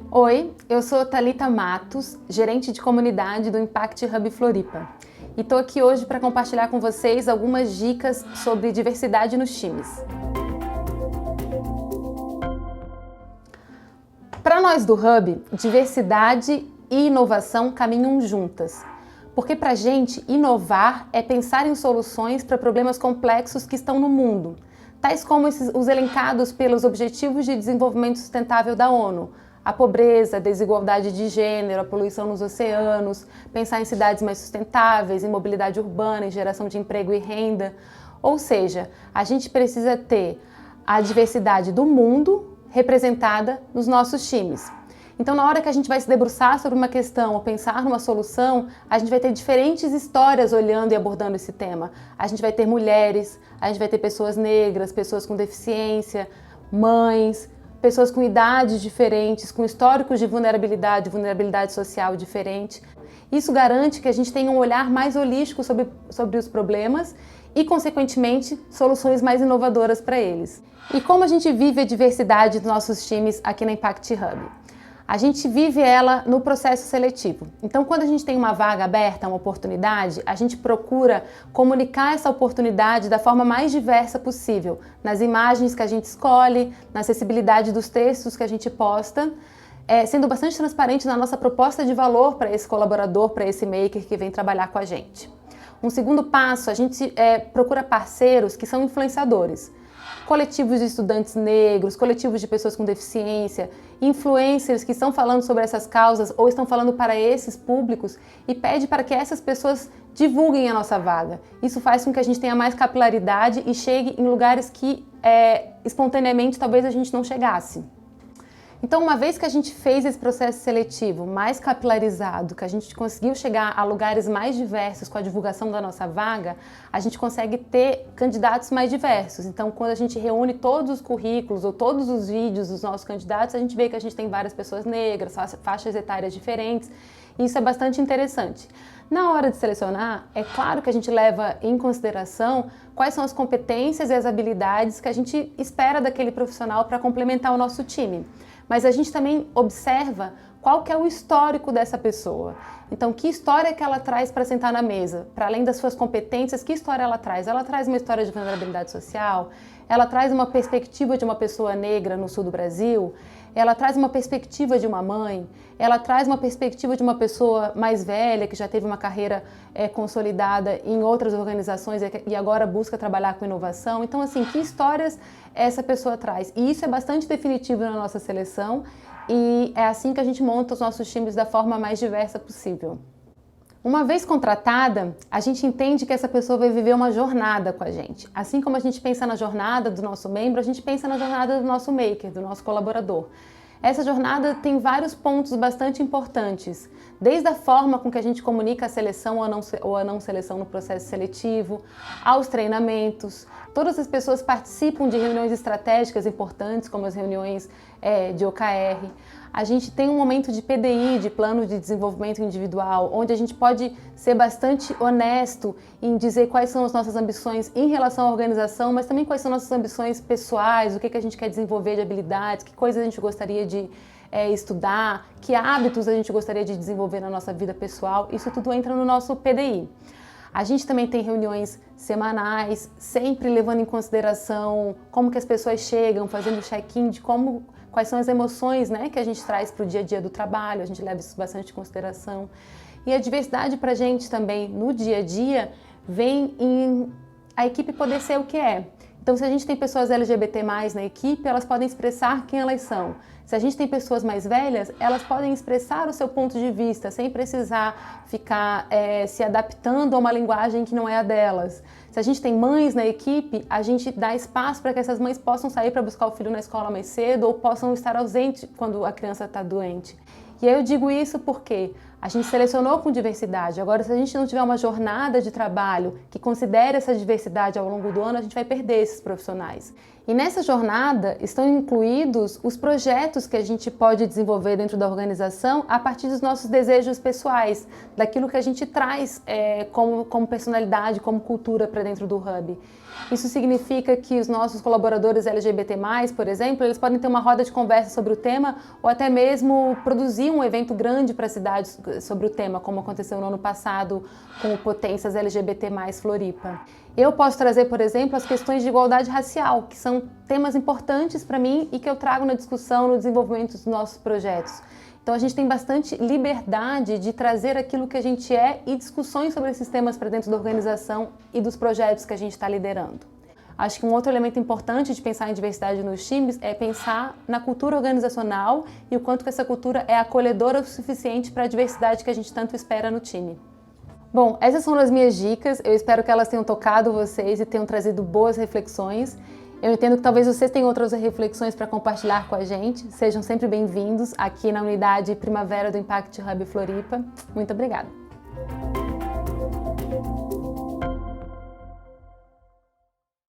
Oi, eu sou Thalita Matos, gerente de comunidade do Impact Hub Floripa. E estou aqui hoje para compartilhar com vocês algumas dicas sobre diversidade nos times. Para nós do Hub, diversidade e inovação caminham juntas. Porque para a gente, inovar é pensar em soluções para problemas complexos que estão no mundo, tais como os elencados pelos Objetivos de Desenvolvimento Sustentável da ONU, a pobreza, a desigualdade de gênero, a poluição nos oceanos, pensar em cidades mais sustentáveis, em mobilidade urbana, em geração de emprego e renda. Ou seja, a gente precisa ter a diversidade do mundo representada nos nossos times. Então, na hora que a gente vai se debruçar sobre uma questão ou pensar numa solução, a gente vai ter diferentes histórias olhando e abordando esse tema. A gente vai ter mulheres, a gente vai ter pessoas negras, pessoas com deficiência, mães, pessoas com idades diferentes, com históricos de vulnerabilidade social diferente. Isso garante que a gente tenha um olhar mais holístico sobre os problemas e, consequentemente, soluções mais inovadoras para eles. E como a gente vive a diversidade dos nossos times aqui na Impact Hub? A gente vive ela no processo seletivo. Então, quando a gente tem uma vaga aberta, uma oportunidade, a gente procura comunicar essa oportunidade da forma mais diversa possível, nas imagens que a gente escolhe, na acessibilidade dos textos que a gente posta, sendo bastante transparente na nossa proposta de valor para esse colaborador, para esse maker que vem trabalhar com a gente. Um segundo passo, a gente procura parceiros que são influenciadores. Coletivos de estudantes negros, coletivos de pessoas com deficiência, influencers que estão falando sobre essas causas ou estão falando para esses públicos e pede para que essas pessoas divulguem a nossa vaga. Isso faz com que a gente tenha mais capilaridade e chegue em lugares que espontaneamente talvez a gente não chegasse. Então, uma vez que a gente fez esse processo seletivo mais capilarizado, que a gente conseguiu chegar a lugares mais diversos com a divulgação da nossa vaga, a gente consegue ter candidatos mais diversos. Então, quando a gente reúne todos os currículos ou todos os vídeos dos nossos candidatos, a gente vê que a gente tem várias pessoas negras, faixas etárias diferentes, e isso é bastante interessante. Na hora de selecionar, é claro que a gente leva em consideração quais são as competências e as habilidades que a gente espera daquele profissional para complementar o nosso time. Mas a gente também observa qual que é o histórico dessa pessoa. Então, que história que ela traz para sentar na mesa? Para além das suas competências, que história ela traz? Ela traz uma história de vulnerabilidade social? Ela traz uma perspectiva de uma pessoa negra no sul do Brasil? Ela traz uma perspectiva de uma mãe? Ela traz uma perspectiva de uma pessoa mais velha, que já teve uma carreira consolidada em outras organizações e agora busca trabalhar com inovação? Então, assim, que histórias essa pessoa traz? E isso é bastante definitivo na nossa seleção e é assim que a gente monta os nossos times da forma mais diversa possível. Uma vez contratada, a gente entende que essa pessoa vai viver uma jornada com a gente. Assim como a gente pensa na jornada do nosso membro, a gente pensa na jornada do nosso maker, do nosso colaborador. Essa jornada tem vários pontos bastante importantes, desde a forma com que a gente comunica a seleção ou a não seleção no processo seletivo, aos treinamentos. Todas as pessoas participam de reuniões estratégicas importantes, como as reuniões de OKR. A gente tem um momento de PDI, de plano de desenvolvimento individual, onde a gente pode ser bastante honesto em dizer quais são as nossas ambições em relação à organização, mas também quais são nossas ambições pessoais, o que a gente quer desenvolver de habilidades, que coisas a gente gostaria de estudar, que hábitos a gente gostaria de desenvolver na nossa vida pessoal. Isso tudo entra no nosso PDI. A gente também tem reuniões semanais, sempre levando em consideração como que as pessoas chegam, fazendo check-in de quais são as emoções, né, que a gente traz para o dia a dia do trabalho, a gente leva isso bastante em consideração. E a diversidade para a gente também no dia a dia vem em a equipe poder ser o que é. Então, se a gente tem pessoas LGBT+ na equipe, elas podem expressar quem elas são. Se a gente tem pessoas mais velhas, elas podem expressar o seu ponto de vista, sem precisar ficar se adaptando a uma linguagem que não é a delas. Se a gente tem mães na equipe, a gente dá espaço para que essas mães possam sair para buscar o filho na escola mais cedo ou possam estar ausentes quando a criança está doente. E aí eu digo isso porque a gente selecionou com diversidade. Agora, se a gente não tiver uma jornada de trabalho que considere essa diversidade ao longo do ano, a gente vai perder esses profissionais. E nessa jornada estão incluídos os projetos que a gente pode desenvolver dentro da organização a partir dos nossos desejos pessoais, daquilo que a gente traz como personalidade, como cultura para dentro do Hub. Isso significa que os nossos colaboradores LGBT+, por exemplo, eles podem ter uma roda de conversa sobre o tema ou até mesmo produzir um evento grande para a cidade sobre o tema, como aconteceu no ano passado com o Potências LGBT+, Floripa. Eu posso trazer, por exemplo, as questões de igualdade racial, que são temas importantes para mim e que eu trago na discussão, no desenvolvimento dos nossos projetos. Então a gente tem bastante liberdade de trazer aquilo que a gente é e discussões sobre esses temas para dentro da organização e dos projetos que a gente está liderando. Acho que um outro elemento importante de pensar em diversidade nos times é pensar na cultura organizacional e o quanto que essa cultura é acolhedora o suficiente para a diversidade que a gente tanto espera no time. Bom, essas são as minhas dicas, eu espero que elas tenham tocado vocês e tenham trazido boas reflexões. Eu entendo que talvez vocês tenham outras reflexões para compartilhar com a gente. Sejam sempre bem-vindos aqui na unidade Primavera do Impact Hub Floripa. Muito obrigada!